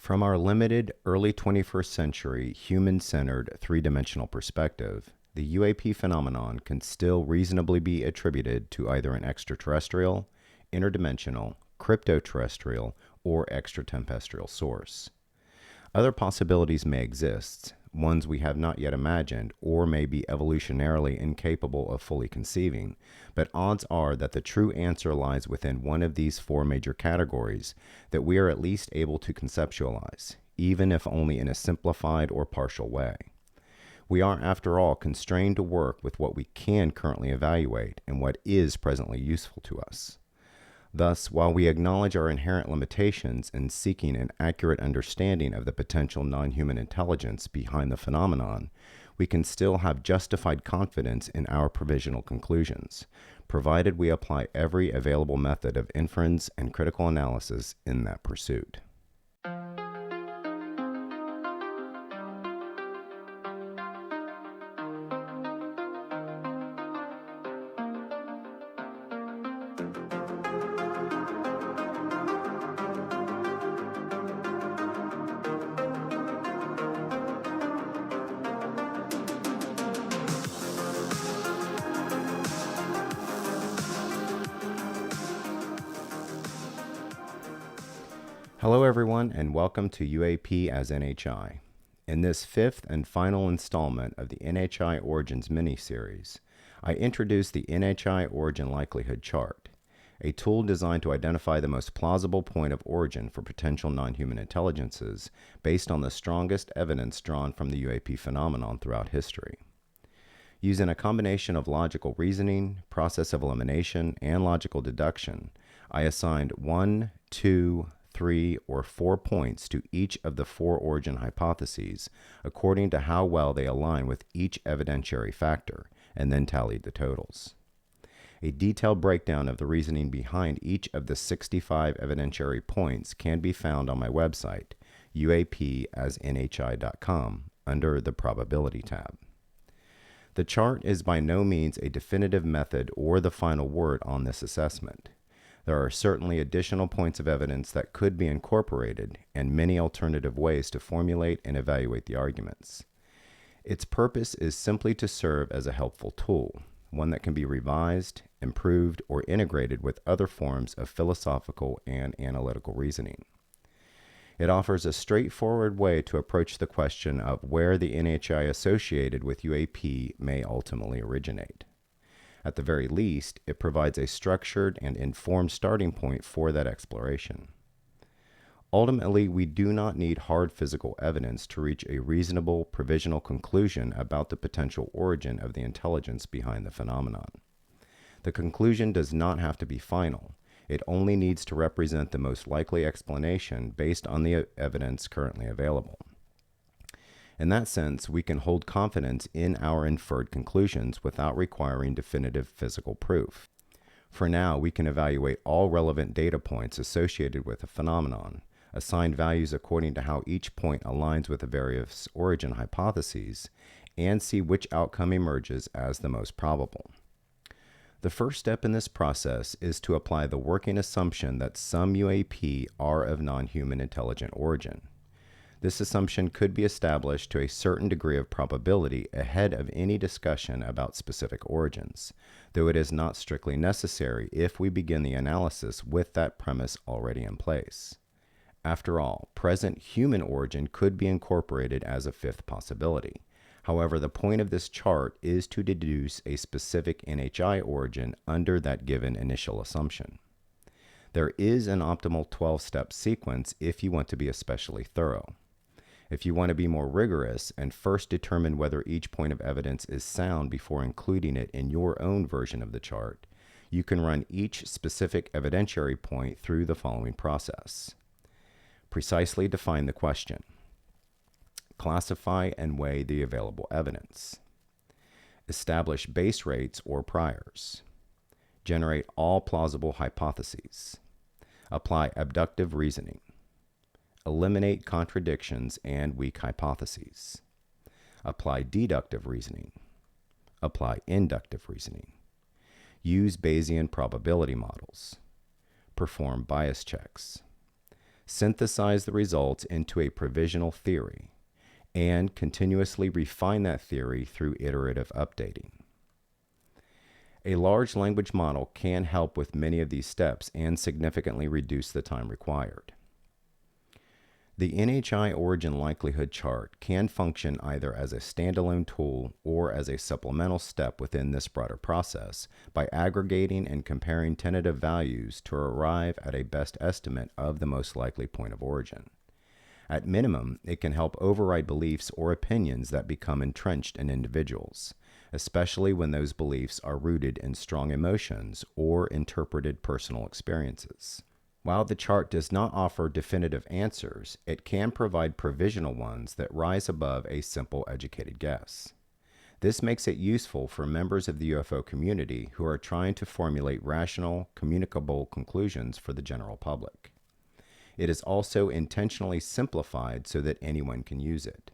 From our limited early 21st century human-centered three-dimensional perspective, the UAP phenomenon can still reasonably be attributed to either an extraterrestrial, interdimensional, cryptoterrestrial, or extraterrestrial source. Other possibilities may exist, ones we have not yet imagined or may be evolutionarily incapable of fully conceiving, but odds are that the true answer lies within one of these four major categories that we are at least able to conceptualize, even if only in a simplified or partial way. We are, after all, constrained to work with what we can currently evaluate and what is presently useful to us. Thus, while we acknowledge our inherent limitations in seeking an accurate understanding of the potential non-human intelligence behind the phenomenon, we can still have justified confidence in our provisional conclusions, provided we apply every available method of inference and critical analysis in that pursuit. Hello everyone, and welcome to UAP as NHI. In this fifth and final installment of the NHI Origins mini-series, I introduce the NHI Origin Likelihood Chart, a tool designed to identify the most plausible point of origin for potential non-human intelligences based on the strongest evidence drawn from the UAP phenomenon throughout history. Using a combination of logical reasoning, process of elimination, and logical deduction, I assigned 1, 2, 3, or 4 points to each of the four origin hypotheses according to how well they align with each evidentiary factor, and then tallied the totals. A detailed breakdown of the reasoning behind each of the 65 evidentiary points can be found on my website, uapasnhi.com, under the Probability tab. The chart is by no means a definitive method or the final word on this assessment. There are certainly additional points of evidence that could be incorporated and many alternative ways to formulate and evaluate the arguments. Its purpose is simply to serve as a helpful tool, one that can be revised, improved, or integrated with other forms of philosophical and analytical reasoning. It offers a straightforward way to approach the question of where the NHI associated with UAP may ultimately originate. At the very least, it provides a structured and informed starting point for that exploration. Ultimately, we do not need hard physical evidence to reach a reasonable provisional conclusion about the potential origin of the intelligence behind the phenomenon. The conclusion does not have to be final. It only needs to represent the most likely explanation based on the evidence currently available. In that sense, we can hold confidence in our inferred conclusions without requiring definitive physical proof. For now, we can evaluate all relevant data points associated with a phenomenon, assign values according to how each point aligns with the various origin hypotheses, and see which outcome emerges as the most probable. The first step in this process is to apply the working assumption that some UAP are of non-human intelligent origin. This assumption could be established to a certain degree of probability ahead of any discussion about specific origins, though it is not strictly necessary if we begin the analysis with that premise already in place. After all, present human origin could be incorporated as a fifth possibility. However, the point of this chart is to deduce a specific NHI origin under that given initial assumption. There is an optimal 12-step sequence if you want to be especially thorough. If you want to be more rigorous and first determine whether each point of evidence is sound before including it in your own version of the chart, you can run each specific evidentiary point through the following process. Precisely define the question. Classify and weigh the available evidence. Establish base rates or priors. Generate all plausible hypotheses. Apply abductive reasoning. Eliminate contradictions and weak hypotheses. Apply deductive reasoning. Apply inductive reasoning. Use Bayesian probability models. Perform bias checks. synthesize the results into a provisional theory, and continuously refine that theory through iterative updating. A large language model can help with many of these steps and significantly reduce the time required. The NHI origin likelihood chart can function either as a standalone tool or as a supplemental step within this broader process by aggregating and comparing tentative values to arrive at a best estimate of the most likely point of origin. At minimum, it can help override beliefs or opinions that become entrenched in individuals, especially when those beliefs are rooted in strong emotions or interpreted personal experiences. While the chart does not offer definitive answers, it can provide provisional ones that rise above a simple educated guess. This makes it useful for members of the UFO community who are trying to formulate rational, communicable conclusions for the general public. It is also intentionally simplified so that anyone can use it.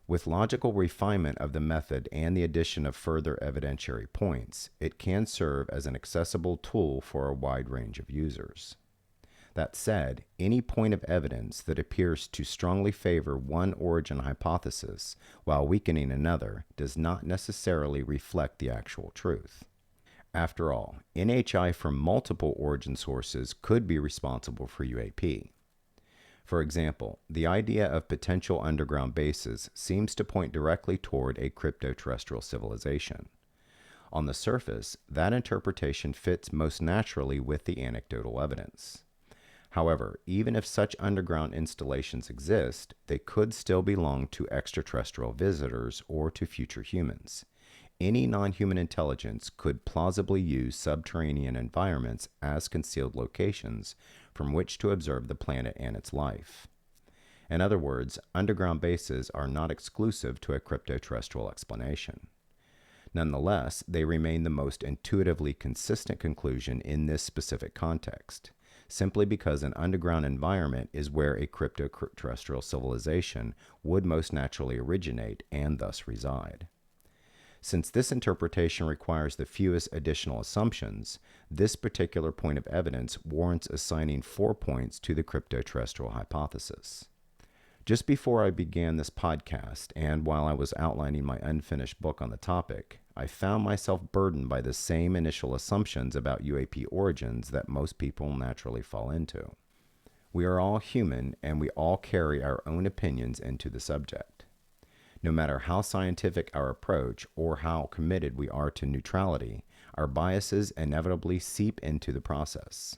With logical refinement of the method and the addition of further evidentiary points, it can serve as an accessible tool for a wide range of users. That said, any point of evidence that appears to strongly favor one origin hypothesis while weakening another does not necessarily reflect the actual truth. After all, NHI from multiple origin sources could be responsible for UAP. For example, the idea of potential underground bases seems to point directly toward a crypto-terrestrial civilization. On the surface, that interpretation fits most naturally with the anecdotal evidence. However, even if such underground installations exist, they could still belong to extraterrestrial visitors or to future humans. Any non-human intelligence could plausibly use subterranean environments as concealed locations from which to observe the planet and its life. In other words, underground bases are not exclusive to a crypto-terrestrial explanation. Nonetheless, they remain the most intuitively consistent conclusion in this specific context, simply because an underground environment is where a crypto-terrestrial civilization would most naturally originate and thus reside. Since this interpretation requires the fewest additional assumptions, this particular point of evidence warrants assigning 4 points to the crypto-terrestrial hypothesis. Just before I began this podcast, and while I was outlining my unfinished book on the topic, I found myself burdened by the same initial assumptions about UAP origins that most people naturally fall into. We are all human, and we all carry our own opinions into the subject. No matter how scientific our approach or how committed we are to neutrality, our biases inevitably seep into the process.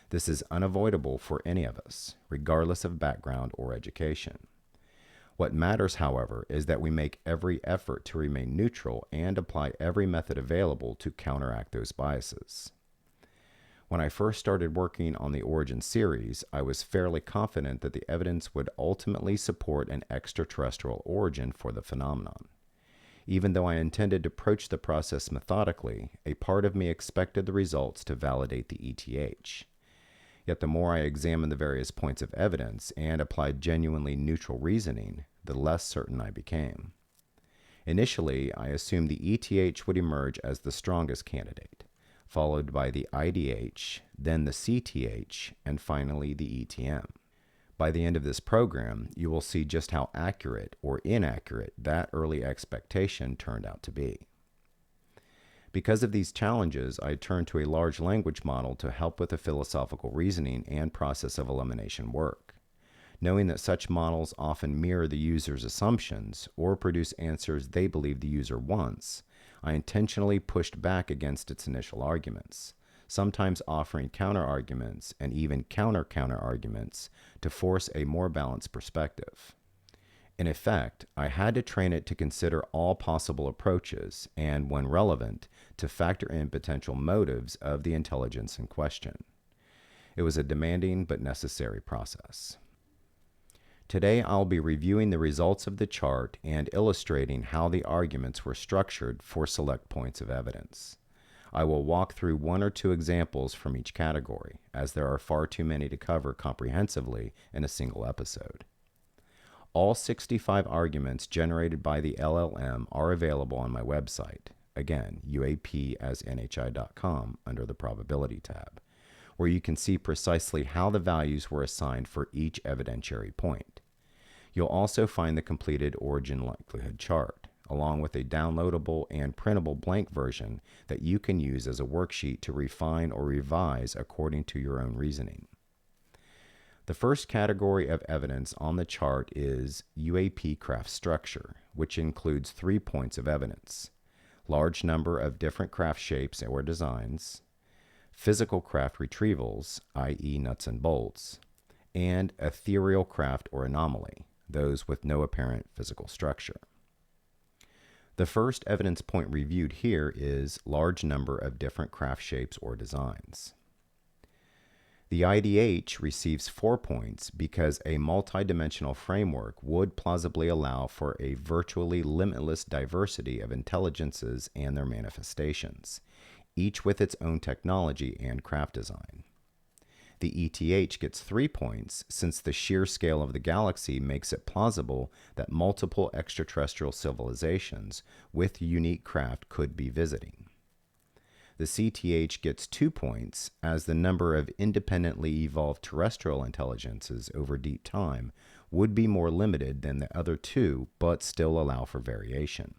This is unavoidable for any of us, regardless of background or education. What matters, however, is that we make every effort to remain neutral and apply every method available to counteract those biases. When I first started working on the Origin series, I was fairly confident that the evidence would ultimately support an extraterrestrial origin for the phenomenon. Even though I intended to approach the process methodically, a part of me expected the results to validate the ETH. Yet the more I examined the various points of evidence and applied genuinely neutral reasoning, the less certain I became. Initially, I assumed the ETH would emerge as the strongest candidate, followed by the IDH, then the CTH, and finally the ETM. By the end of this program, you will see just how accurate or inaccurate that early expectation turned out to be. Because of these challenges, I turned to a large language model to help with the philosophical reasoning and process of elimination work. Knowing that such models often mirror the user's assumptions or produce answers they believe the user wants, I intentionally pushed back against its initial arguments, sometimes offering counter-arguments and even counter-arguments to force a more balanced perspective. In effect, I had to train it to consider all possible approaches and, when relevant, to factor in potential motives of the intelligence in question. It was a demanding but necessary process. Today, I'll be reviewing the results of the chart and illustrating how the arguments were structured for select points of evidence. I will walk through 1 or 2 examples from each category, as there are far too many to cover comprehensively in a single episode. All 65 arguments generated by the LLM are available on my website, again, uapasnhi.com, under the Probability tab, where you can see precisely how the values were assigned for each evidentiary point. You'll also find the completed origin likelihood chart, along with a downloadable and printable blank version that you can use as a worksheet to refine or revise according to your own reasoning. The first category of evidence on the chart is UAP craft structure, which includes 3 points of evidence: large number of different craft shapes or designs, physical craft retrievals, i.e. nuts and bolts, and ethereal craft or anomaly, those with no apparent physical structure. The first evidence point reviewed here is large number of different craft shapes or designs. The IDH receives 4 points because a multidimensional framework would plausibly allow for a virtually limitless diversity of intelligences and their manifestations, each with its own technology and craft design. The ETH gets 3 points since the sheer scale of the galaxy makes it plausible that multiple extraterrestrial civilizations with unique craft could be visiting. The CTH gets 2 points as the number of independently evolved terrestrial intelligences over deep time would be more limited than the other 2, but still allow for variation.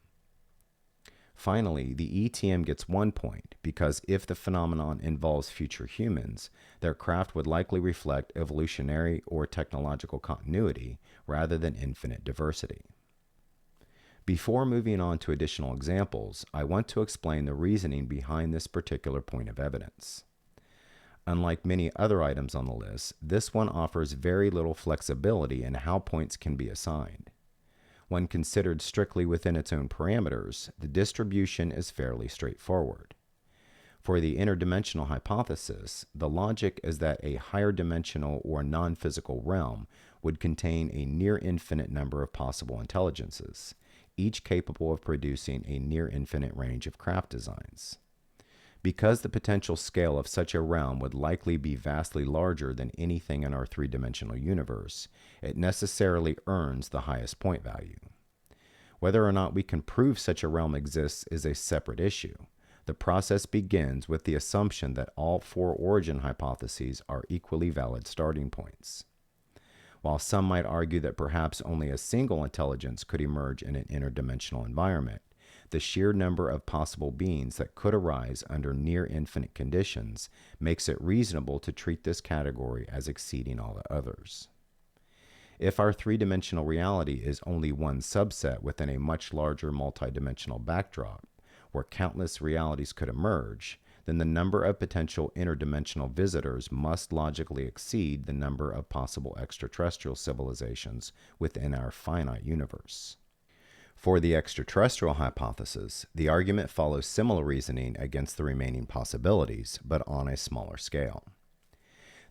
Finally, the ETM gets 1 point because if the phenomenon involves future humans, their craft would likely reflect evolutionary or technological continuity rather than infinite diversity. Before moving on to additional examples, I want to explain the reasoning behind this particular point of evidence. Unlike many other items on the list, this one offers very little flexibility in how points can be assigned. When considered strictly within its own parameters, the distribution is fairly straightforward. For the interdimensional hypothesis, the logic is that a higher dimensional or non-physical realm would contain a near infinite number of possible intelligences, each capable of producing a near infinite range of craft designs. Because the potential scale of such a realm would likely be vastly larger than anything in our three-dimensional universe, it necessarily earns the highest point value. Whether or not we can prove such a realm exists is a separate issue. The process begins with the assumption that all 4 origin hypotheses are equally valid starting points. While some might argue that perhaps only a single intelligence could emerge in an interdimensional environment, the sheer number of possible beings that could arise under near infinite conditions makes it reasonable to treat this category as exceeding all the others. If our three-dimensional reality is only one subset within a much larger multidimensional backdrop, where countless realities could emerge, then the number of potential interdimensional visitors must logically exceed the number of possible extraterrestrial civilizations within our finite universe. For the extraterrestrial hypothesis, the argument follows similar reasoning against the remaining possibilities, but on a smaller scale.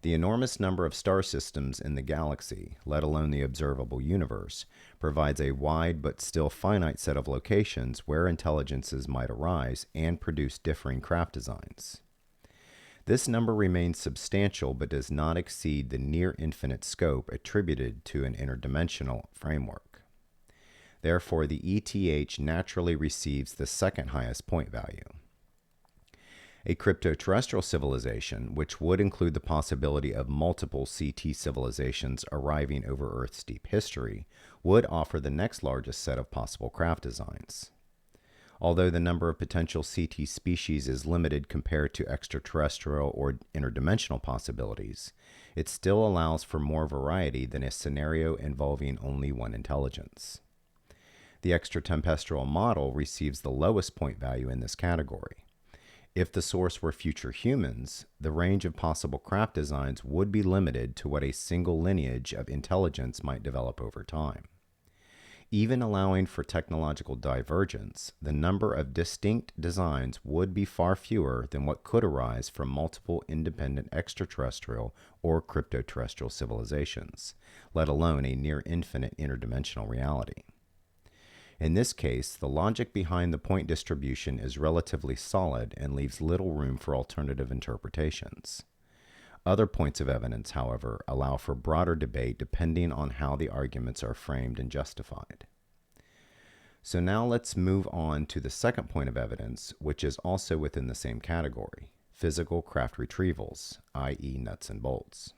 The enormous number of star systems in the galaxy, let alone the observable universe, provides a wide but still finite set of locations where intelligences might arise and produce differing craft designs. This number remains substantial but does not exceed the near infinite scope attributed to an interdimensional framework. Therefore, the ETH naturally receives the second highest point value. A crypto-terrestrial civilization, which would include the possibility of multiple CT civilizations arriving over Earth's deep history, would offer the next largest set of possible craft designs. Although the number of potential CT species is limited compared to extraterrestrial or interdimensional possibilities, it still allows for more variety than a scenario involving only one intelligence. The extratempestrial model receives the lowest point value in this category. If the source were future humans, the range of possible craft designs would be limited to what a single lineage of intelligence might develop over time. Even allowing for technological divergence, the number of distinct designs would be far fewer than what could arise from multiple independent extraterrestrial or cryptoterrestrial civilizations, let alone a near infinite interdimensional reality. In this case, the logic behind the point distribution is relatively solid and leaves little room for alternative interpretations. Other points of evidence, however, allow for broader debate depending on how the arguments are framed and justified. So now let's move on to the second point of evidence, which is also within the same category: physical craft retrievals, i.e. nuts and bolts.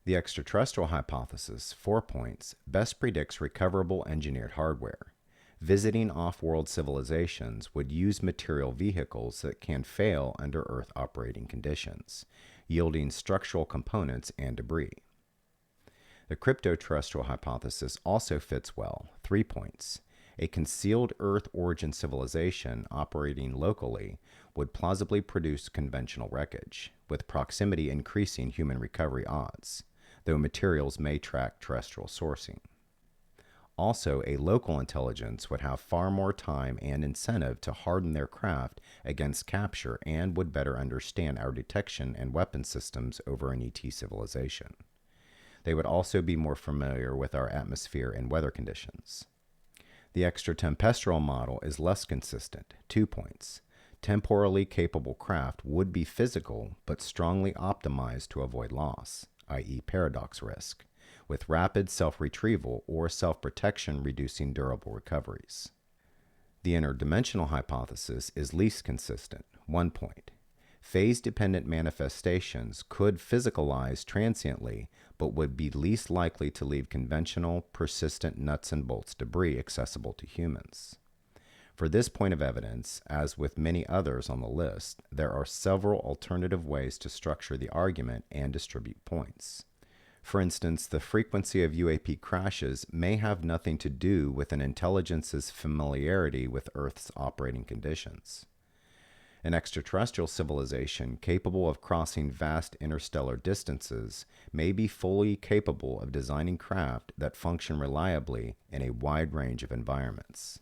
The extraterrestrial hypothesis, 4 points, best predicts recoverable engineered hardware. Visiting off-world civilizations would use material vehicles that can fail under Earth operating conditions, yielding structural components and debris. The cryptoterrestrial hypothesis also fits well, 3 points. A concealed Earth origin civilization operating locally would plausibly produce conventional wreckage, with proximity increasing human recovery odds, though materials may track terrestrial sourcing. Also, a local intelligence would have far more time and incentive to harden their craft against capture and would better understand our detection and weapon systems over an ET civilization. They would also be more familiar with our atmosphere and weather conditions. The extratempestrial model is less consistent, 2 points. Temporally capable craft would be physical but strongly optimized to avoid loss, i.e. paradox risk, with rapid self-retrieval or self-protection reducing durable recoveries. The interdimensional hypothesis is least consistent, 1 point. Phase-dependent manifestations could physicalize transiently, but would be least likely to leave conventional, persistent nuts and bolts debris accessible to humans. For this point of evidence, as with many others on the list, there are several alternative ways to structure the argument and distribute points. For instance, the frequency of UAP crashes may have nothing to do with an intelligence's familiarity with Earth's operating conditions. An extraterrestrial civilization capable of crossing vast interstellar distances may be fully capable of designing craft that function reliably in a wide range of environments.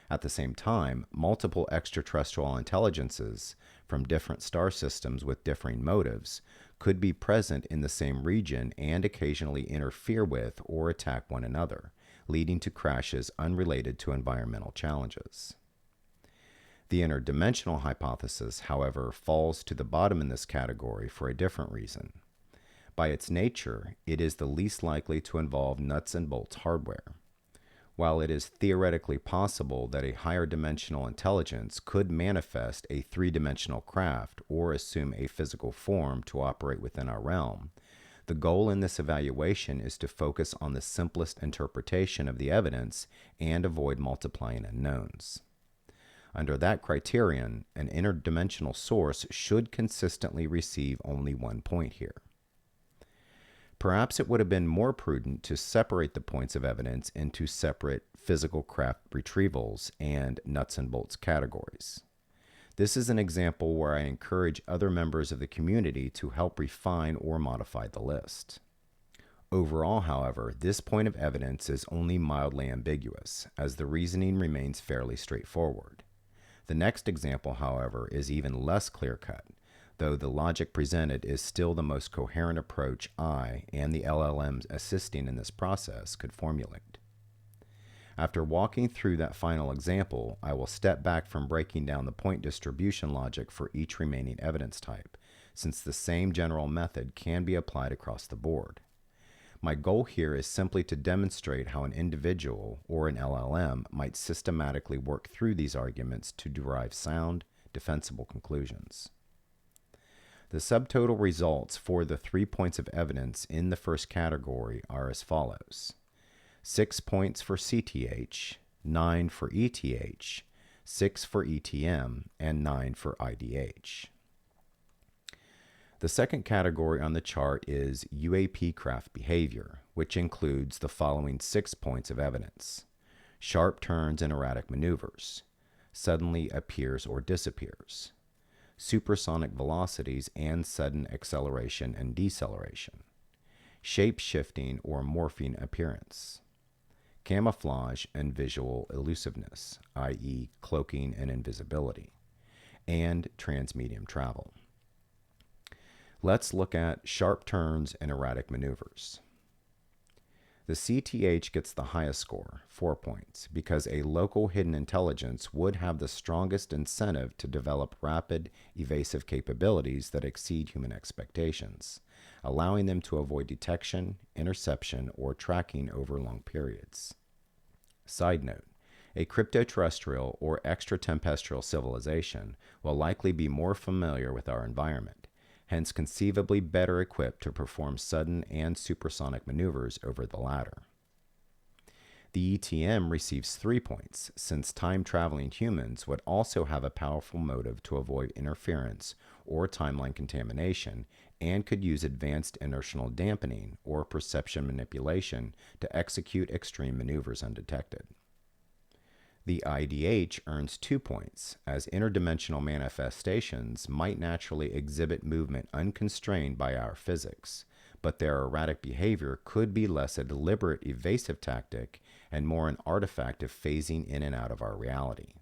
At the same time, multiple extraterrestrial intelligences from different star systems with differing motives could be present in the same region and occasionally interfere with or attack one another, leading to crashes unrelated to environmental challenges. The interdimensional hypothesis, however, falls to the bottom in this category for a different reason. By its nature, it is the least likely to involve nuts and bolts hardware. While it is theoretically possible that a higher dimensional intelligence could manifest a three-dimensional craft or assume a physical form to operate within our realm, the goal in this evaluation is to focus on the simplest interpretation of the evidence and avoid multiplying unknowns. Under that criterion, an interdimensional source should consistently receive only 1 point here. Perhaps it would have been more prudent to separate the points of evidence into separate physical craft retrievals and nuts and bolts categories. This is an example where I encourage other members of the community to help refine or modify the list. Overall, however, this point of evidence is only mildly ambiguous, as the reasoning remains fairly straightforward. The next example, however, is even less clear-cut, though the logic presented is still the most coherent approach I and the LLMs assisting in this process could formulate. After walking through that final example, I will step back from breaking down the point distribution logic for each remaining evidence type, since the same general method can be applied across the board. My goal here is simply to demonstrate how an individual or an LLM might systematically work through these arguments to derive sound, defensible conclusions. The subtotal results for the 3 points of evidence in the first category are as follows: 6 points for CTH, 9 for ETH, 6 for ETM, and 9 for IDH. The second category on the chart is UAP craft behavior, which includes the following 6 points of evidence: sharp turns and erratic maneuvers, suddenly appears or disappears, supersonic velocities and sudden acceleration and deceleration, shape-shifting or morphing appearance, camouflage and visual elusiveness, i.e. cloaking and invisibility, and transmedium travel. Let's look at sharp turns and erratic maneuvers. The CTH gets the highest score, 4 points, because a local hidden intelligence would have the strongest incentive to develop rapid, evasive capabilities that exceed human expectations, allowing them to avoid detection, interception, or tracking over long periods. Side note, A cryptoterrestrial or extraterrestrial civilization will likely be more familiar with our environment, hence conceivably better equipped to perform sudden and supersonic maneuvers over the latter. The ETM receives 3 points, since time-traveling humans would also have a powerful motive to avoid interference or timeline contamination, and could use advanced inertial dampening or perception manipulation to execute extreme maneuvers undetected. The IDH earns 2 points, as interdimensional manifestations might naturally exhibit movement unconstrained by our physics, but their erratic behavior could be less a deliberate evasive tactic and more an artifact of phasing in and out of our reality.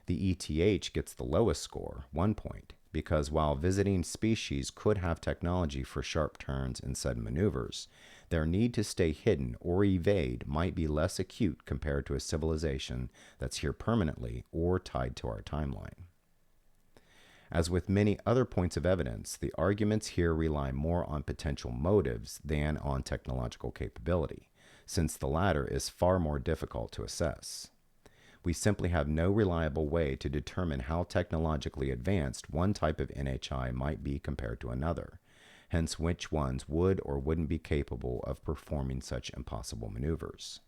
The ETH gets the lowest score, 1 point, because while visiting species could have technology for sharp turns and sudden maneuvers, their need to stay hidden or evade might be less acute compared to a civilization that's here permanently or tied to our timeline. As with many other points of evidence, the arguments here rely more on potential motives than on technological capability, since the latter is far more difficult to assess. We simply have no reliable way to determine how technologically advanced one type of NHI might be compared to another, hence which ones would or wouldn't be capable of performing such impossible maneuvers.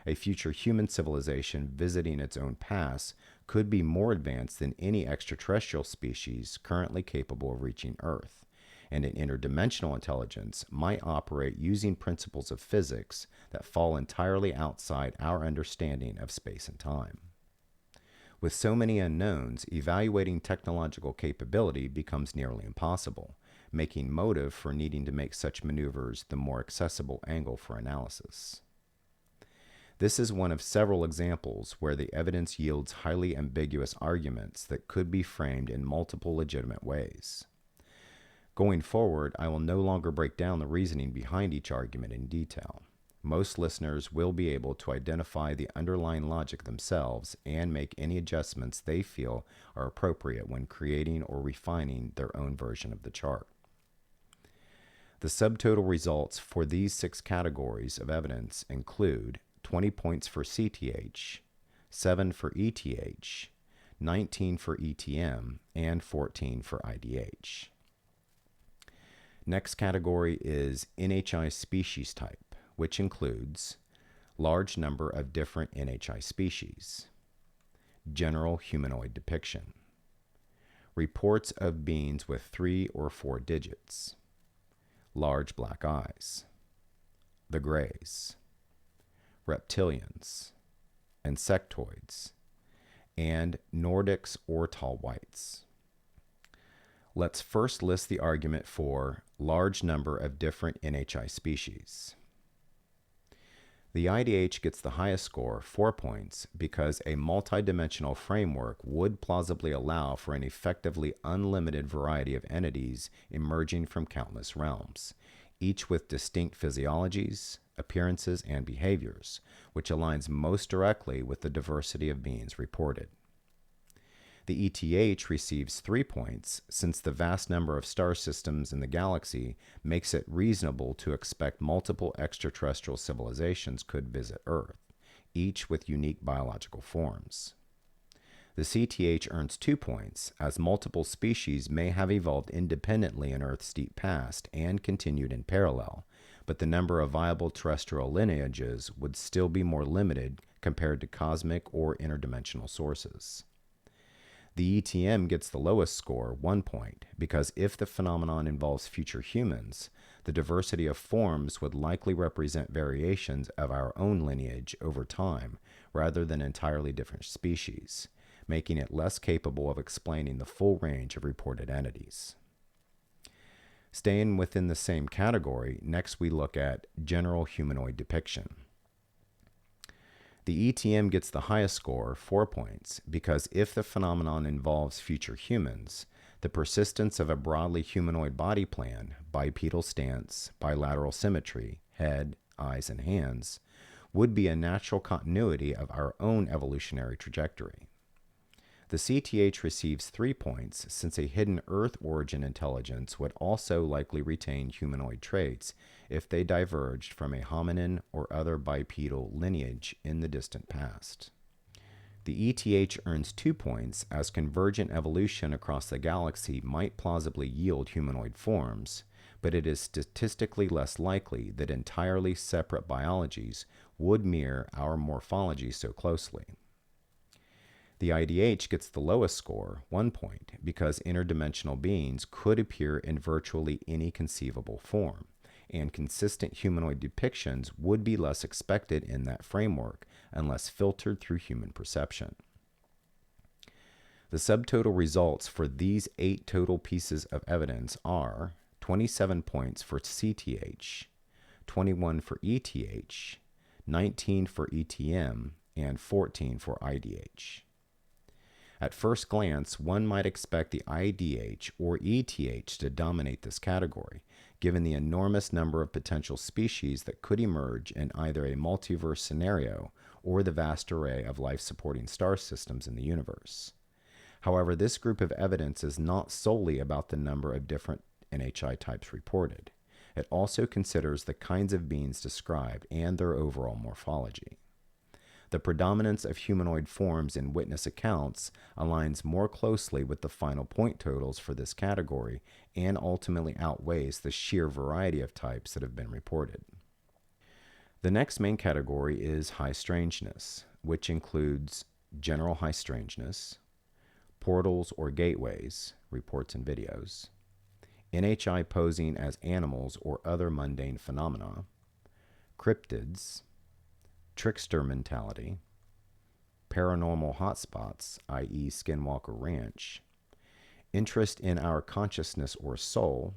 A future human civilization visiting its own past could be more advanced than any extraterrestrial species currently capable of reaching Earth, and an interdimensional intelligence might operate using principles of physics that fall entirely outside our understanding of space and time. With so many unknowns, evaluating technological capability becomes nearly impossible, making motive for needing to make such maneuvers the more accessible angle for analysis. This is one of several examples where the evidence yields highly ambiguous arguments that could be framed in multiple legitimate ways. Going forward, I will no longer break down the reasoning behind each argument in detail. Most listeners will be able to identify the underlying logic themselves and make any adjustments they feel are appropriate when creating or refining their own version of the chart. The subtotal results for these 6 categories of evidence include 20 points for CTH, 7 for ETH, 19 for ETM, and 14 for IDH. Next category is NHI species type, which includes large number of different NHI species, general humanoid depiction, reports of beings with 3 or 4 digits, large black eyes, the Greys, reptilians, insectoids, and Nordics or tall whites. Let's first list the argument for large number of different NHI species. The IDH gets the highest score, 4 points, because a multidimensional framework would plausibly allow for an effectively unlimited variety of entities emerging from countless realms, each with distinct physiologies, appearances, and behaviors, which aligns most directly with the diversity of beings reported. The ETH receives 3 points, since the vast number of star systems in the galaxy makes it reasonable to expect multiple extraterrestrial civilizations could visit Earth, each with unique biological forms. The CTH earns 2 points, as multiple species may have evolved independently in Earth's deep past and continued in parallel, but the number of viable terrestrial lineages would still be more limited compared to cosmic or interdimensional sources. The ETM gets the lowest score, 1 point, because if the phenomenon involves future humans, the diversity of forms would likely represent variations of our own lineage over time rather than entirely different species, making it less capable of explaining the full range of reported entities. Staying within the same category, next we look at general humanoid depiction. The ETM gets the highest score, 4 points, because if the phenomenon involves future humans, the persistence of a broadly humanoid body plan, bipedal stance, bilateral symmetry, head, eyes, and hands, would be a natural continuity of our own evolutionary trajectory. The CTH receives 3 points since a hidden Earth origin intelligence would also likely retain humanoid traits if they diverged from a hominin or other bipedal lineage in the distant past. The ETH earns 2 points as convergent evolution across the galaxy might plausibly yield humanoid forms, but it is statistically less likely that entirely separate biologies would mirror our morphology so closely. The IDH gets the lowest score, 1 point, because interdimensional beings could appear in virtually any conceivable form, and consistent humanoid depictions would be less expected in that framework unless filtered through human perception. The subtotal results for these 8 total pieces of evidence are 27 points for CTH, 21 for ETH, 19 for ETM, and 14 for IDH. At first glance, one might expect the IDH or ETH to dominate this category, given the enormous number of potential species that could emerge in either a multiverse scenario or the vast array of life-supporting star systems in the universe. However, this group of evidence is not solely about the number of different NHI types reported. It also considers the kinds of beings described and their overall morphology. The predominance of humanoid forms in witness accounts aligns more closely with the final point totals for this category and ultimately outweighs the sheer variety of types that have been reported. The next main category is high strangeness, which includes general high strangeness, portals or gateways, reports and videos, NHI posing as animals or other mundane phenomena, cryptids, trickster mentality, paranormal hotspots, i.e. Skinwalker Ranch, interest in our consciousness or soul,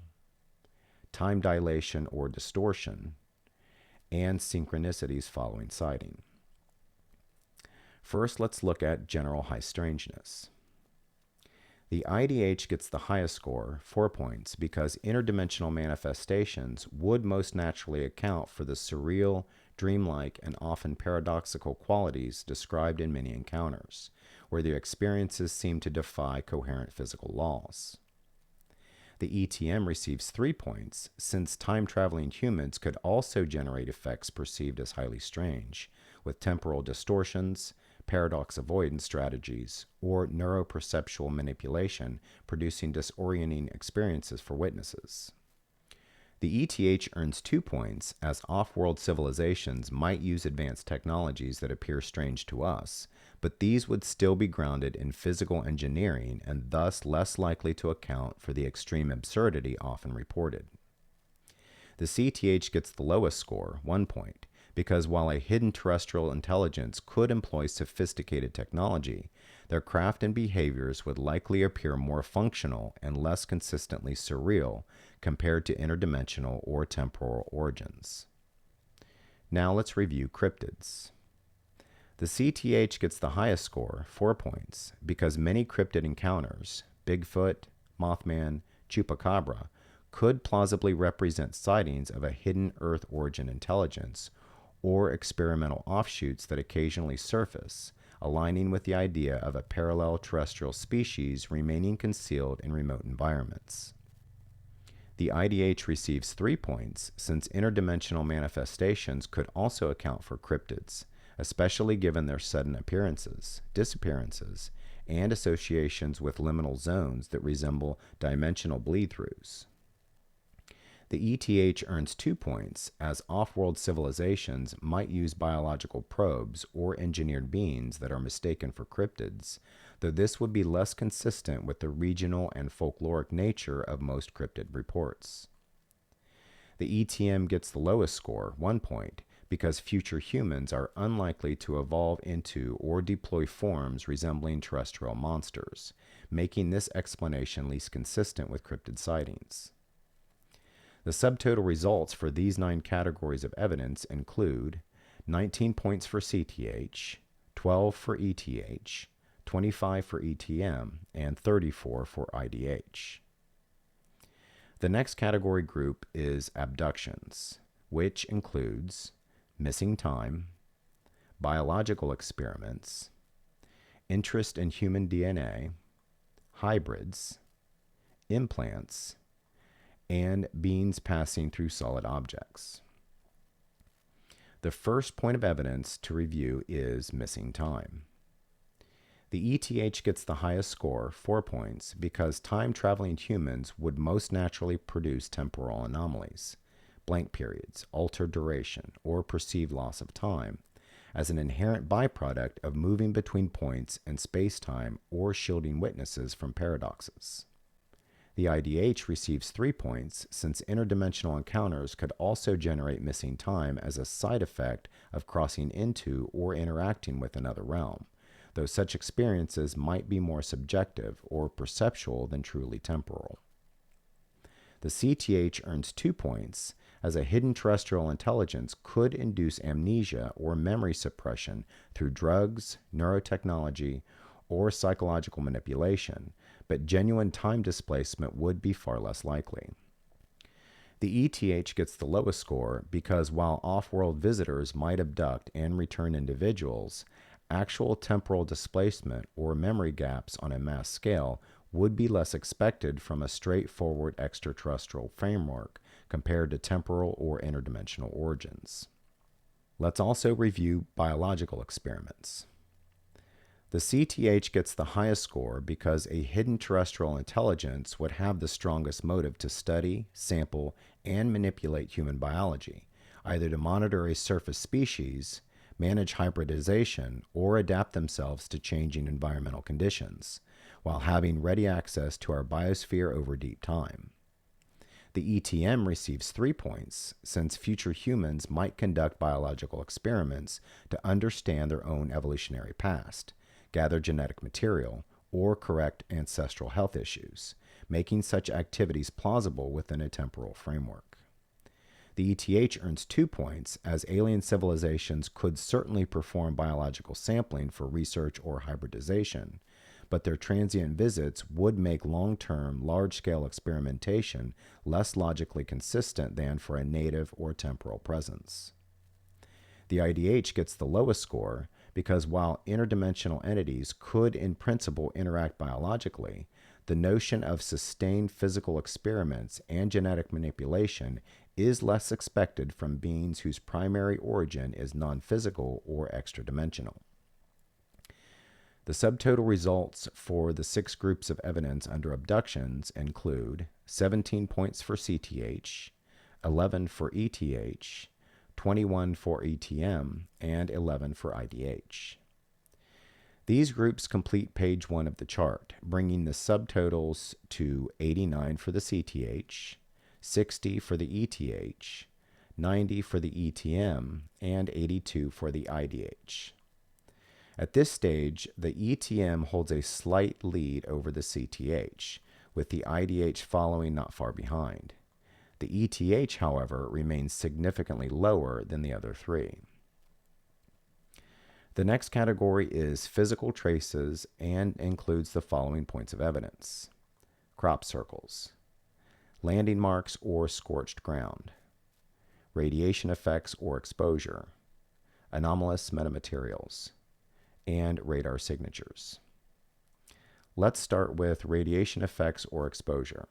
time dilation or distortion, and synchronicities following sighting. First, let's look at general high strangeness. The IDH gets the highest score, 4 points, because interdimensional manifestations would most naturally account for the surreal, dreamlike, and often paradoxical qualities described in many encounters, where the experiences seem to defy coherent physical laws. The ETM receives 3 points, since time-traveling humans could also generate effects perceived as highly strange, with temporal distortions, paradox avoidance strategies, or neuroperceptual manipulation producing disorienting experiences for witnesses. The ETH earns 2 points, as off-world civilizations might use advanced technologies that appear strange to us, but these would still be grounded in physical engineering and thus less likely to account for the extreme absurdity often reported. The CTH gets the lowest score, 1 point, because while a hidden terrestrial intelligence could employ sophisticated technology, their craft and behaviors would likely appear more functional and less consistently surreal compared to interdimensional or temporal origins. Now let's review cryptids. The CTH gets the highest score, 4 points, because many cryptid encounters, Bigfoot, Mothman, Chupacabra, could plausibly represent sightings of a hidden Earth origin intelligence or experimental offshoots that occasionally surface, aligning with the idea of a parallel terrestrial species remaining concealed in remote environments. The IDH receives 3 points, since interdimensional manifestations could also account for cryptids, especially given their sudden appearances, disappearances, and associations with liminal zones that resemble dimensional bleed-throughs. The ETH earns 2 points, as off-world civilizations might use biological probes or engineered beings that are mistaken for cryptids, though this would be less consistent with the regional and folkloric nature of most cryptid reports. The ETM gets the lowest score, 1 point, because future humans are unlikely to evolve into or deploy forms resembling terrestrial monsters, making this explanation least consistent with cryptid sightings. The subtotal results for these 9 categories of evidence include 19 points for CTH, 12 for ETH, 25 for ETM, and 34 for IDH. The next category group is abductions, which includes missing time, biological experiments, interest in human DNA, hybrids, implants, and beings passing through solid objects. The first point of evidence to review is missing time. The ETH gets the highest score, 4 points, because time-traveling humans would most naturally produce temporal anomalies, blank periods, altered duration, or perceived loss of time, as an inherent byproduct of moving between points in space-time or shielding witnesses from paradoxes. The IDH receives 3 points since interdimensional encounters could also generate missing time as a side effect of crossing into or interacting with another realm, though such experiences might be more subjective or perceptual than truly temporal. The CTH earns 2 points as a hidden terrestrial intelligence could induce amnesia or memory suppression through drugs, neurotechnology, or psychological manipulation, but genuine time displacement would be far less likely. The ETH gets the lowest score because while off-world visitors might abduct and return individuals, actual temporal displacement or memory gaps on a mass scale would be less expected from a straightforward extraterrestrial framework compared to temporal or interdimensional origins. Let's also review biological experiments. The CTH gets the highest score because a hidden terrestrial intelligence would have the strongest motive to study, sample, and manipulate human biology, either to monitor a surface species, manage hybridization, or adapt themselves to changing environmental conditions, while having ready access to our biosphere over deep time. The ETM receives 3 points since future humans might conduct biological experiments to understand their own evolutionary past, gather genetic material, or correct ancestral health issues, making such activities plausible within a temporal framework. The ETH earns 2 points as alien civilizations could certainly perform biological sampling for research or hybridization, but their transient visits would make long-term, large-scale experimentation less logically consistent than for a native or temporal presence. The IDH gets the lowest score because while interdimensional entities could in principle interact biologically, the notion of sustained physical experiments and genetic manipulation is less expected from beings whose primary origin is non-physical or extra-dimensional. The subtotal results for the 6 groups of evidence under abductions include 17 points for CTH, 11 for ETH, 21 for ETM, and 11 for IDH. These groups complete page 1 of the chart, bringing the subtotals to 89 for the CTH, 60 for the ETH, 90 for the ETM, and 82 for the IDH. At this stage, the ETM holds a slight lead over the CTH, with the IDH following not far behind. The ETH, however, remains significantly lower than the other 3. The next category is physical traces and includes the following points of evidence: crop circles, landing marks or scorched ground, radiation effects or exposure, anomalous metamaterials, and radar signatures. Let's start with radiation effects or exposure.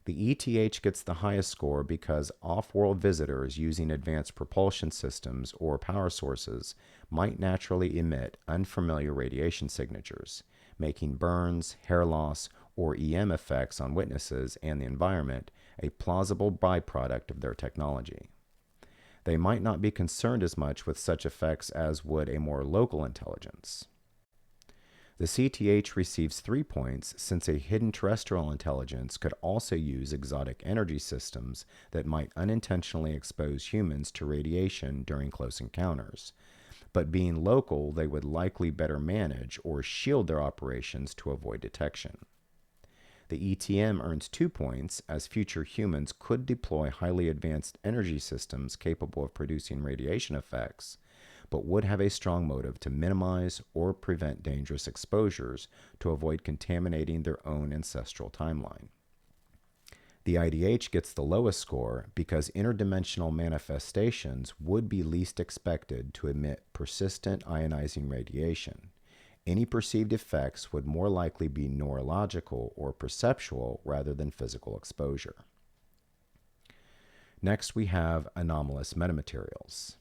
The ETH gets the highest score because off-world visitors using advanced propulsion systems or power sources might naturally emit unfamiliar radiation signatures, making burns, hair loss, or EM effects on witnesses and the environment a plausible byproduct of their technology. They might not be concerned as much with such effects as would a more local intelligence. The CTH receives 3 points since a hidden terrestrial intelligence could also use exotic energy systems that might unintentionally expose humans to radiation during close encounters. But being local, they would likely better manage or shield their operations to avoid detection. The ETM earns 2 points as future humans could deploy highly advanced energy systems capable of producing radiation effects, but would have a strong motive to minimize or prevent dangerous exposures to avoid contaminating their own ancestral timeline. The IDH gets the lowest score because interdimensional manifestations would be least expected to emit persistent ionizing radiation, Any perceived effects would more likely be neurological or perceptual rather than physical exposure. Next, we have anomalous metamaterials.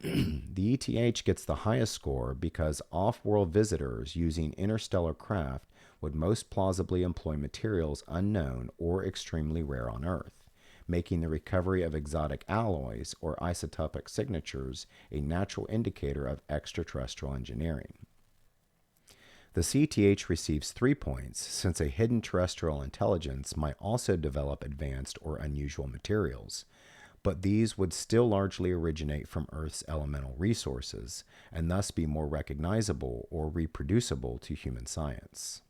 The ETH gets the highest score because off-world visitors using interstellar craft would most plausibly employ materials unknown or extremely rare on Earth, making the recovery of exotic alloys or isotopic signatures a natural indicator of extraterrestrial engineering. The CTH receives 3 points since a hidden terrestrial intelligence might also develop advanced or unusual materials, but these would still largely originate from Earth's elemental resources and thus be more recognizable or reproducible to human science.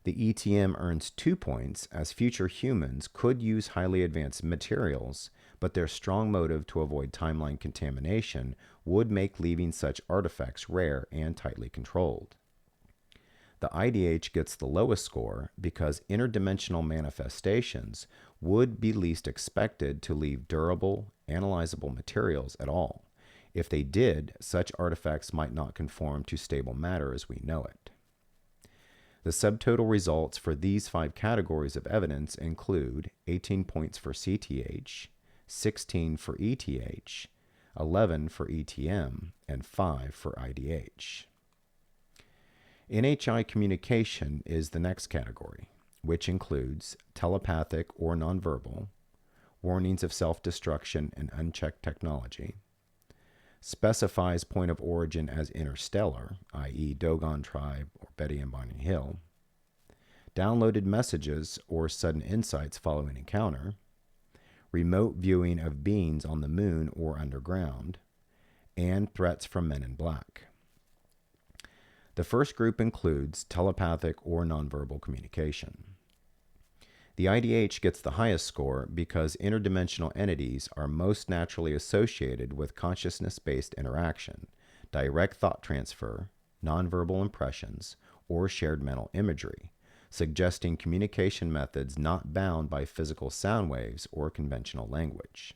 The ETM earns 2 points as future humans could use highly advanced materials, but their strong motive to avoid timeline contamination would make leaving such artifacts rare and tightly controlled. The IDH gets the lowest score because interdimensional manifestations would be least expected to leave durable, analyzable materials at all. If they did, such artifacts might not conform to stable matter as we know it. The subtotal results for these 5 categories of evidence include 18 points for CTH, 16 for ETH, 11 for ETM, and 5 for IDH. NHI communication is the next category, which includes telepathic or nonverbal, warnings of self-destruction and unchecked technology, specifies point of origin as interstellar, i.e. Dogon Tribe or Betty and Bonnie Hill, downloaded messages or sudden insights following encounter, remote viewing of beings on the moon or underground, and threats from men in black. The first group includes telepathic or nonverbal communication. The IDH gets the highest score because interdimensional entities are most naturally associated with consciousness-based interaction, direct thought transfer, nonverbal impressions, or shared mental imagery, suggesting communication methods not bound by physical sound waves or conventional language.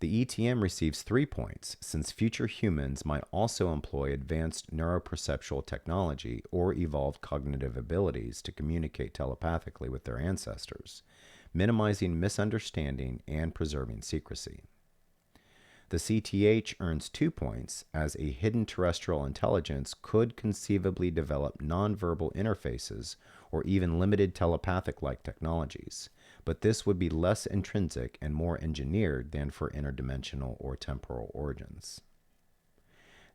The ETM receives 3 points since future humans might also employ advanced neuroperceptual technology or evolved cognitive abilities to communicate telepathically with their ancestors, minimizing misunderstanding and preserving secrecy. The CTH earns 2 points as a hidden terrestrial intelligence could conceivably develop nonverbal interfaces or even limited telepathic-like technologies, but this would be less intrinsic and more engineered than for interdimensional or temporal origins.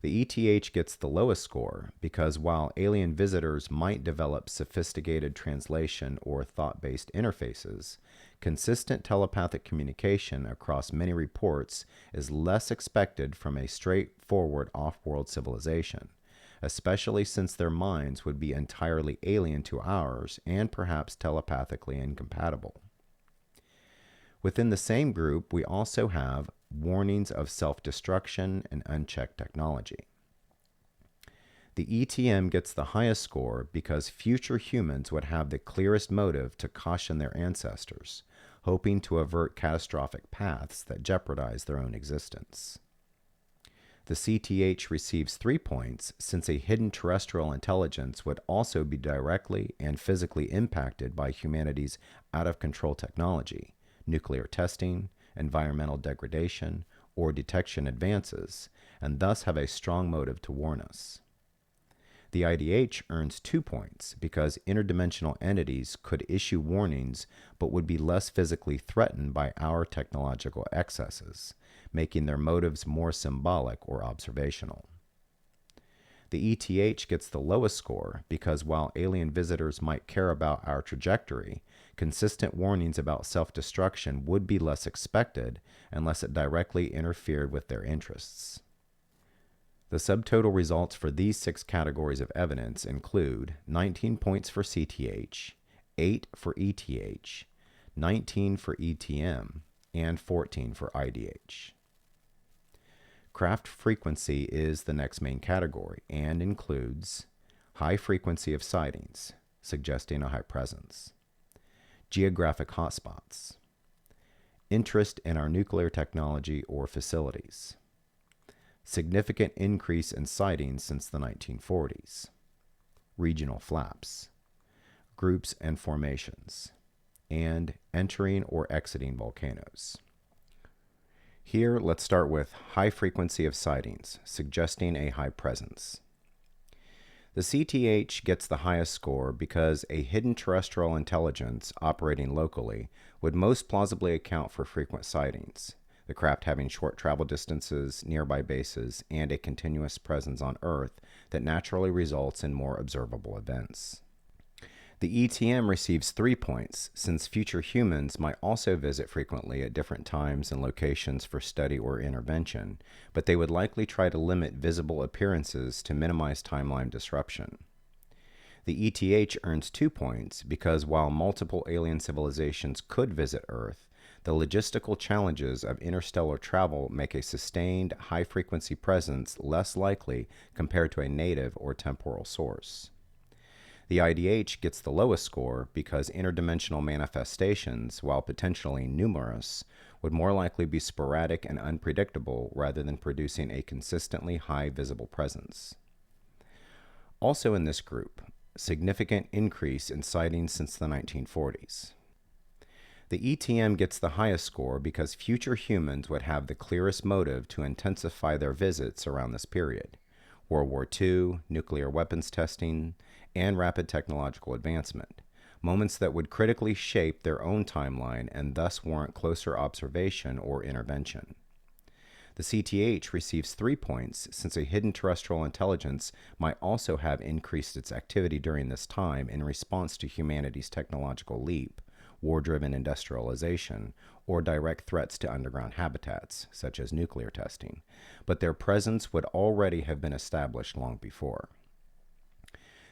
The ETH gets the lowest score because while alien visitors might develop sophisticated translation or thought-based interfaces, consistent telepathic communication across many reports is less expected from a straightforward off-world civilization, especially since their minds would be entirely alien to ours and perhaps telepathically incompatible. Within the same group, we also have warnings of self-destruction and unchecked technology. The ETM gets the highest score because future humans would have the clearest motive to caution their ancestors, hoping to avert catastrophic paths that jeopardize their own existence. The CTH receives 3 points since a hidden terrestrial intelligence would also be directly and physically impacted by humanity's out-of-control technology, nuclear testing, environmental degradation, or detection advances, and thus have a strong motive to warn us. The IDH earns 2 points because interdimensional entities could issue warnings but would be less physically threatened by our technological excesses, making their motives more symbolic or observational. The ETH gets the lowest score because while alien visitors might care about our trajectory, consistent warnings about self-destruction would be less expected unless it directly interfered with their interests. The subtotal results for these 6 categories of evidence include 19 points for CTH, 8 for ETH, 19 for ETM, and 14 for IDH. Craft frequency is the next main category and includes high frequency of sightings, suggesting a high presence, geographic hotspots, interest in our nuclear technology or facilities, significant increase in sightings since the 1940s, regional flaps, groups and formations, and entering or exiting volcanoes. Here, let's start with high frequency of sightings, suggesting a high presence. The CTH gets the highest score because a hidden terrestrial intelligence operating locally would most plausibly account for frequent sightings, the craft having short travel distances, nearby bases, and a continuous presence on Earth that naturally results in more observable events. The ETM receives 3 points, since future humans might also visit frequently at different times and locations for study or intervention, but they would likely try to limit visible appearances to minimize timeline disruption. The ETH earns 2 points because while multiple alien civilizations could visit Earth, the logistical challenges of interstellar travel make a sustained, high-frequency presence less likely compared to a native or temporal source. The IDH gets the lowest score because interdimensional manifestations, while potentially numerous, would more likely be sporadic and unpredictable rather than producing a consistently high visible presence. Also in this group, significant increase in sightings since the 1940s. The ETM gets the highest score because future humans would have the clearest motive to intensify their visits around this period. World War II, nuclear weapons testing, and rapid technological advancement, moments that would critically shape their own timeline and thus warrant closer observation or intervention. The CTH receives 3 points since a hidden terrestrial intelligence might also have increased its activity during this time in response to humanity's technological leap, war-driven industrialization, or direct threats to underground habitats, such as nuclear testing, but their presence would already have been established long before.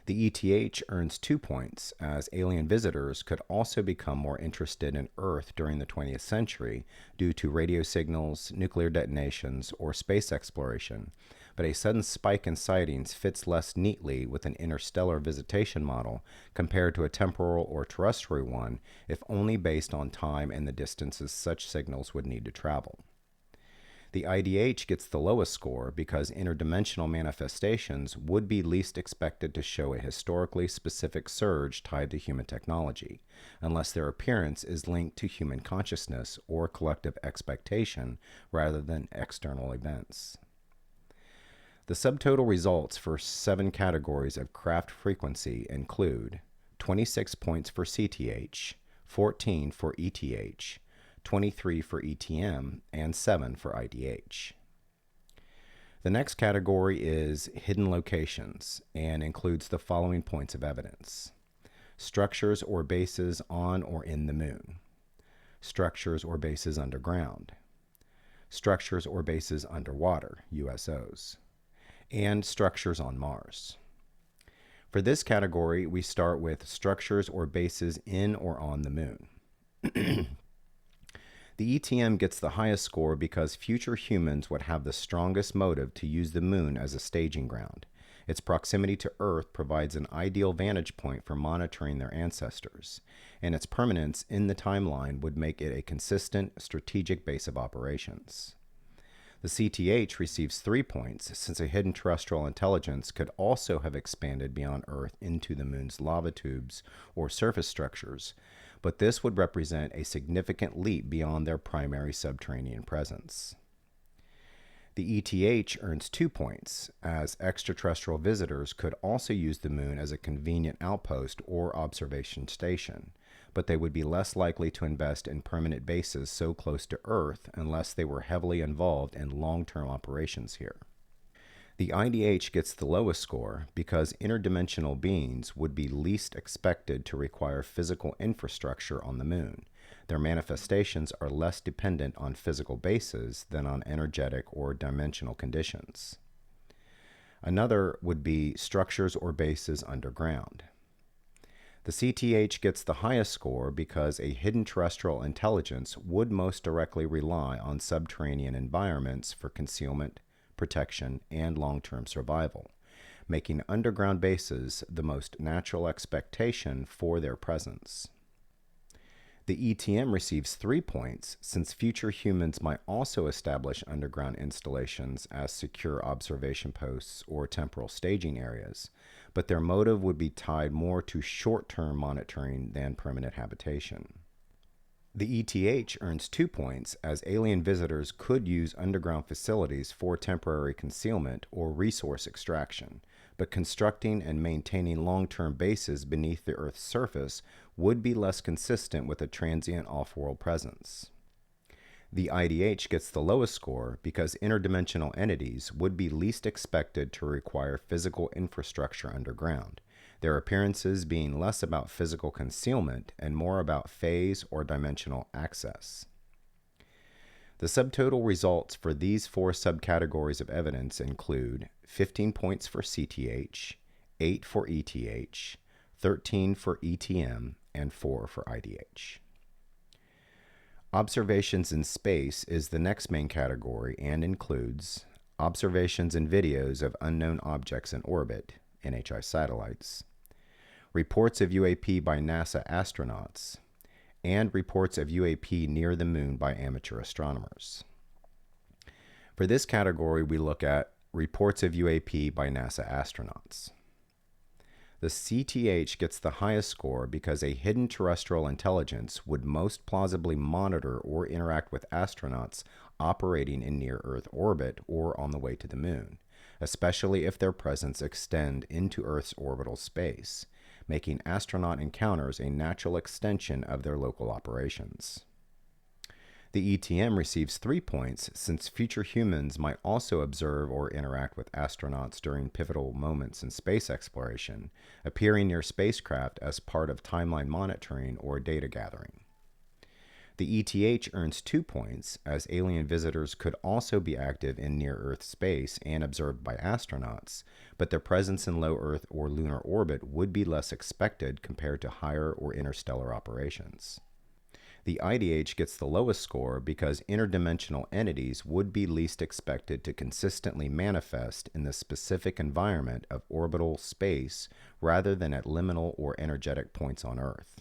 The ETH earns 2 points, as alien visitors could also become more interested in Earth during the 20th century due to radio signals, nuclear detonations, or space exploration, but a sudden spike in sightings fits less neatly with an interstellar visitation model compared to a temporal or terrestrial one, if only based on time and the distances such signals would need to travel. The IDH gets the lowest score because interdimensional manifestations would be least expected to show a historically specific surge tied to human technology, unless their appearance is linked to human consciousness or collective expectation rather than external events. The subtotal results for 7 categories of craft frequency include 26 points for CTH, 14 for ETH, 23 for ETM, and 7 for IDH. The next category is hidden locations and includes the following points of evidence: structures or bases on or in the moon, structures or bases underground, structures or bases underwater, USOs, and structures on Mars. For this category, we start with structures or bases in or on the moon. The ETM gets the highest score because future humans would have the strongest motive to use the moon as a staging ground. Its proximity to Earth provides an ideal vantage point for monitoring their ancestors, and its permanence in the timeline would make it a consistent, strategic base of operations. The CTH receives 3 points since a hidden terrestrial intelligence could also have expanded beyond Earth into the moon's lava tubes or surface structures, but this would represent a significant leap beyond their primary subterranean presence. The ETH earns 2 points, as extraterrestrial visitors could also use the moon as a convenient outpost or observation station, but they would be less likely to invest in permanent bases so close to Earth unless they were heavily involved in long-term operations here. The IDH gets the lowest score because interdimensional beings would be least expected to require physical infrastructure on the moon. Their manifestations are less dependent on physical bases than on energetic or dimensional conditions. Another would be structures or bases underground. The CTH gets the highest score because a hidden terrestrial intelligence would most directly rely on subterranean environments for concealment, protection, and long-term survival, making underground bases the most natural expectation for their presence. The ETM receives 3 points since future humans might also establish underground installations as secure observation posts or temporal staging areas, but their motive would be tied more to short-term monitoring than permanent habitation. The ETH earns 2 points as alien visitors could use underground facilities for temporary concealment or resource extraction, but constructing and maintaining long-term bases beneath the Earth's surface would be less consistent with a transient off-world presence. The IDH gets the lowest score because interdimensional entities would be least expected to require physical infrastructure underground, their appearances being less about physical concealment and more about phase or dimensional access. The subtotal results for these 4 subcategories of evidence include 15 points for CTH, 8 for ETH, 13 for ETM, and 4 for IDH. Observations in space is the next main category and includes observations and videos of unknown objects in orbit, NHI satellites, reports of UAP by NASA astronauts, and reports of UAP near the moon by amateur astronomers. For this category, we look at reports of UAP by NASA astronauts. The CTH gets the highest score because a hidden terrestrial intelligence would most plausibly monitor or interact with astronauts operating in near-Earth orbit or on the way to the moon, especially if their presence extends into Earth's orbital space, making astronaut encounters a natural extension of their local operations. The ETM receives 3 points since future humans might also observe or interact with astronauts during pivotal moments in space exploration, appearing near spacecraft as part of timeline monitoring or data gathering. The ETH earns 2 points as alien visitors could also be active in near-Earth space and observed by astronauts, but their presence in low Earth or lunar orbit would be less expected compared to higher or interstellar operations. The IDH gets the lowest score because interdimensional entities would be least expected to consistently manifest in the specific environment of orbital space rather than at liminal or energetic points on Earth.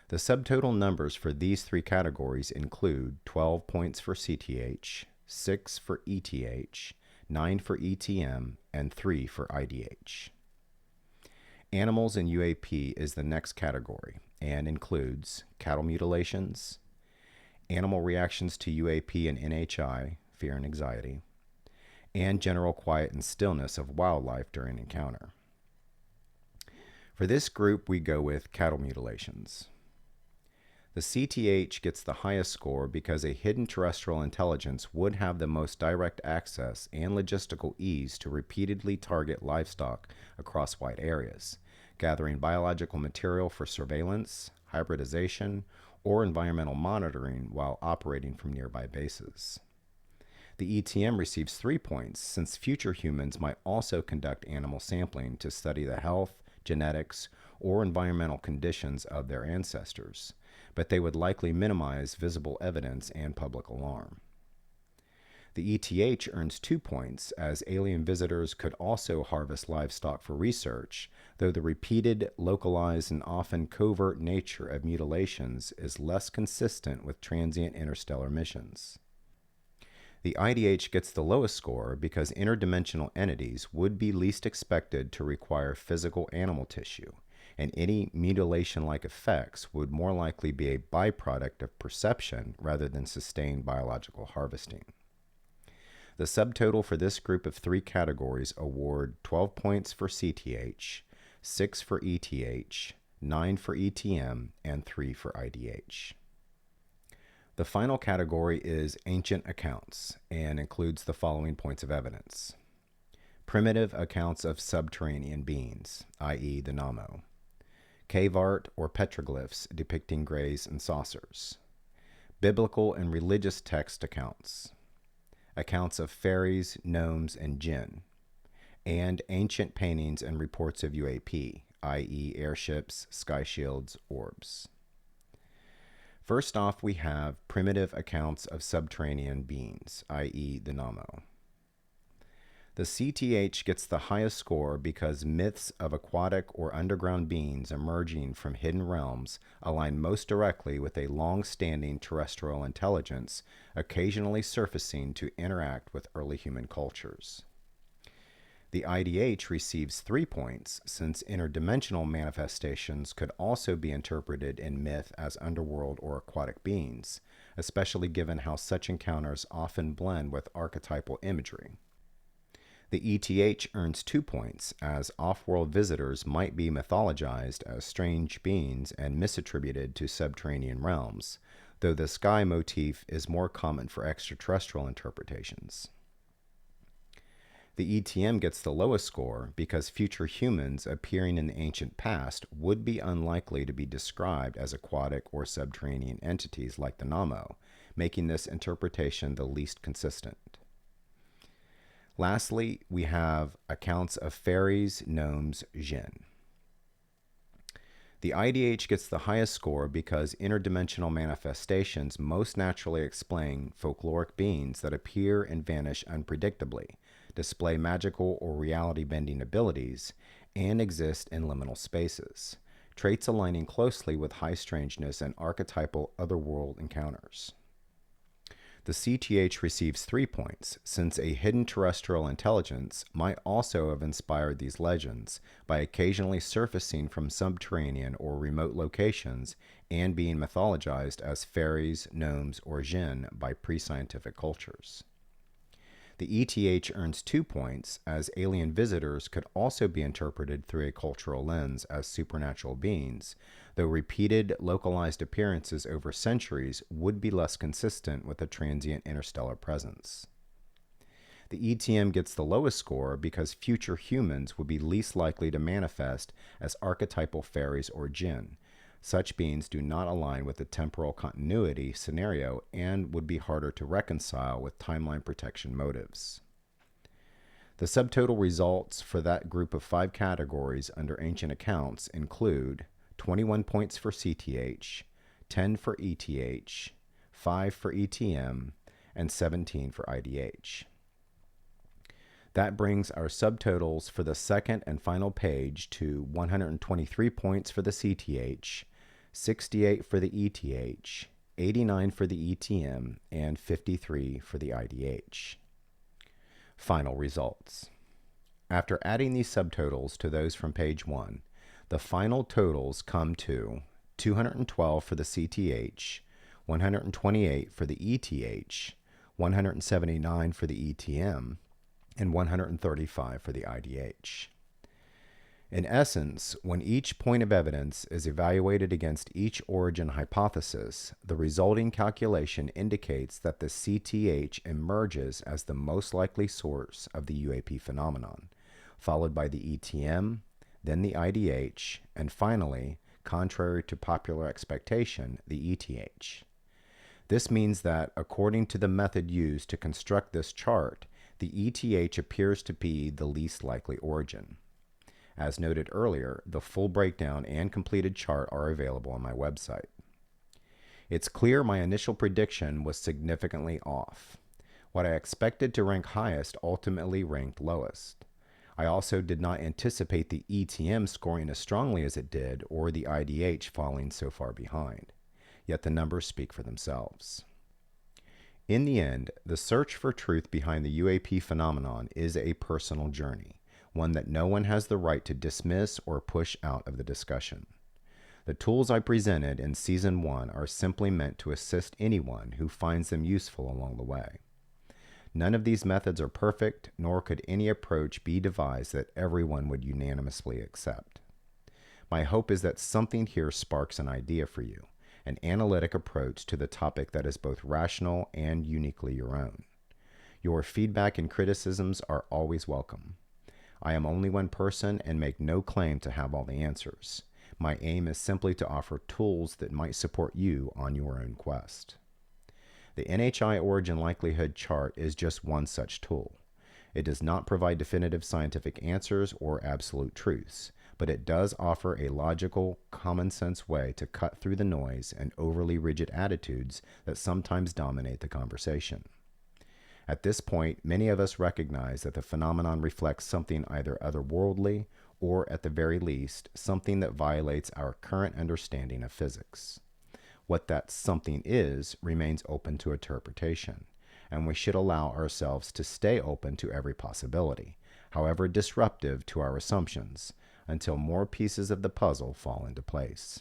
The subtotal numbers for these 3 categories include 12 points for CTH, 6 for ETH, 9 for ETM, and 3 for IDH. Animals in UAP is the next category and includes cattle mutilations, animal reactions to UAP and NHI, fear and anxiety, and general quiet and stillness of wildlife during encounter. For this group, we go with cattle mutilations. The CTH gets the highest score because a hidden terrestrial intelligence would have the most direct access and logistical ease to repeatedly target livestock across wide areas, gathering biological material for surveillance, hybridization, or environmental monitoring while operating from nearby bases. The ETM receives 3 points since future humans might also conduct animal sampling to study the health, genetics, or environmental conditions of their ancestors, but they would likely minimize visible evidence and public alarm. The ETH earns 2 points as alien visitors could also harvest livestock for research, though the repeated, localized, and often covert nature of mutilations is less consistent with transient interstellar missions. The IDH gets the lowest score because interdimensional entities would be least expected to require physical animal tissue, and any mutilation-like effects would more likely be a byproduct of perception rather than sustained biological harvesting. The subtotal for this group of 3 categories award 12 points for CTH, 6 for ETH, 9 for ETM, and 3 for IDH. The final category is ancient accounts and includes the following points of evidence. Primitive accounts of subterranean beings, i.e. the Namo. Cave art or petroglyphs depicting grays and saucers. Biblical and religious text accounts. Accounts of fairies, gnomes, and jinn. And ancient paintings and reports of UAP, i.e. airships, sky shields, orbs. First off, we have primitive accounts of subterranean beings, i.e. the Namo. The CTH gets the highest score because myths of aquatic or underground beings emerging from hidden realms align most directly with a long-standing terrestrial intelligence occasionally surfacing to interact with early human cultures. The IDH receives 3 points since interdimensional manifestations could also be interpreted in myth as underworld or aquatic beings, especially given how such encounters often blend with archetypal imagery. The ETH earns 2 points, as off-world visitors might be mythologized as strange beings and misattributed to subterranean realms, though the sky motif is more common for extraterrestrial interpretations. The ETM gets the lowest score because future humans appearing in the ancient past would be unlikely to be described as aquatic or subterranean entities like the Namo, making this interpretation the least consistent. Lastly, we have accounts of fairies, gnomes, jinn. The IDH gets the highest score because interdimensional manifestations most naturally explain folkloric beings that appear and vanish unpredictably, display magical or reality-bending abilities, and exist in liminal spaces, traits aligning closely with high strangeness and archetypal otherworld encounters. The CTH receives 3 points, since a hidden terrestrial intelligence might also have inspired these legends by occasionally surfacing from subterranean or remote locations and being mythologized as fairies, gnomes, or jinn by pre-scientific cultures. The ETH earns 2 points, as alien visitors could also be interpreted through a cultural lens as supernatural beings, though repeated localized appearances over centuries would be less consistent with a transient interstellar presence. The ETM gets the lowest score because future humans would be least likely to manifest as archetypal fairies or jinn. Such beings do not align with the temporal continuity scenario and would be harder to reconcile with timeline protection motives. The subtotal results for that group of 5 categories under ancient accounts include 21 points for CTH, 10 for ETH, 5 for ETM, and 17 for IDH. That brings our subtotals for the second and final page to 123 points for the CTH, 68 for the ETH, 89 for the ETM, and 53 for the IDH. Final results. After adding these subtotals to those from page 1, the final totals come to 212 for the CTH, 128 for the ETH, 179 for the ETM, and 135 for the IDH. In essence, when each point of evidence is evaluated against each origin hypothesis, the resulting calculation indicates that the CTH emerges as the most likely source of the UAP phenomenon, followed by the ETM, then the IDH, and finally, contrary to popular expectation, the ETH. This means that, according to the method used to construct this chart, the ETH appears to be the least likely origin. As noted earlier, the full breakdown and completed chart are available on my website. It's clear my initial prediction was significantly off. What I expected to rank highest ultimately ranked lowest. I also did not anticipate the ETM scoring as strongly as it did or the IDH falling so far behind. Yet the numbers speak for themselves. In the end, the search for truth behind the UAP phenomenon is a personal journey, one that no one has the right to dismiss or push out of the discussion. The tools I presented in Season 1 are simply meant to assist anyone who finds them useful along the way. None of these methods are perfect, nor could any approach be devised that everyone would unanimously accept. My hope is that something here sparks an idea for you, an analytic approach to the topic that is both rational and uniquely your own. Your feedback and criticisms are always welcome. I am only one person and make no claim to have all the answers. My aim is simply to offer tools that might support you on your own quest. The NHI origin likelihood chart is just one such tool. It does not provide definitive scientific answers or absolute truths, but it does offer a logical, common sense way to cut through the noise and overly rigid attitudes that sometimes dominate the conversation. At this point, many of us recognize that the phenomenon reflects something either otherworldly or, at the very least, something that violates our current understanding of physics. What that something is remains open to interpretation, and we should allow ourselves to stay open to every possibility, however disruptive to our assumptions, until more pieces of the puzzle fall into place.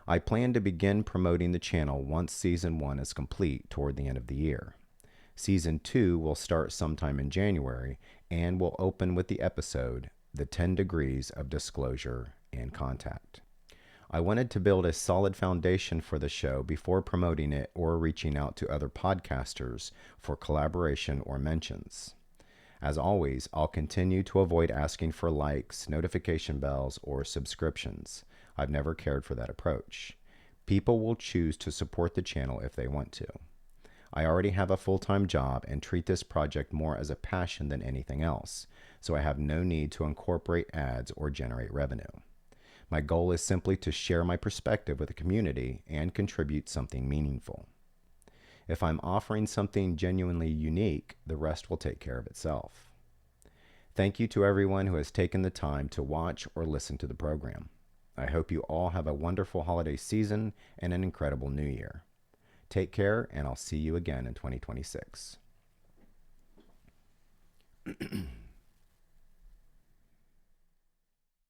I plan to begin promoting the channel once Season 1 is complete toward the end of the year. Season 2 will start sometime in January and will open with the episode, The 10 Degrees of Disclosure and Contact. I wanted to build a solid foundation for the show before promoting it or reaching out to other podcasters for collaboration or mentions. As always, I'll continue to avoid asking for likes, notification bells, or subscriptions. I've never cared for that approach. People will choose to support the channel if they want to. I already have a full-time job and treat this project more as a passion than anything else, so I have no need to incorporate ads or generate revenue. My goal is simply to share my perspective with the community and contribute something meaningful. If I'm offering something genuinely unique, the rest will take care of itself. Thank you to everyone who has taken the time to watch or listen to the program. I hope you all have a wonderful holiday season and an incredible new year. Take care, and I'll see you again in 2026.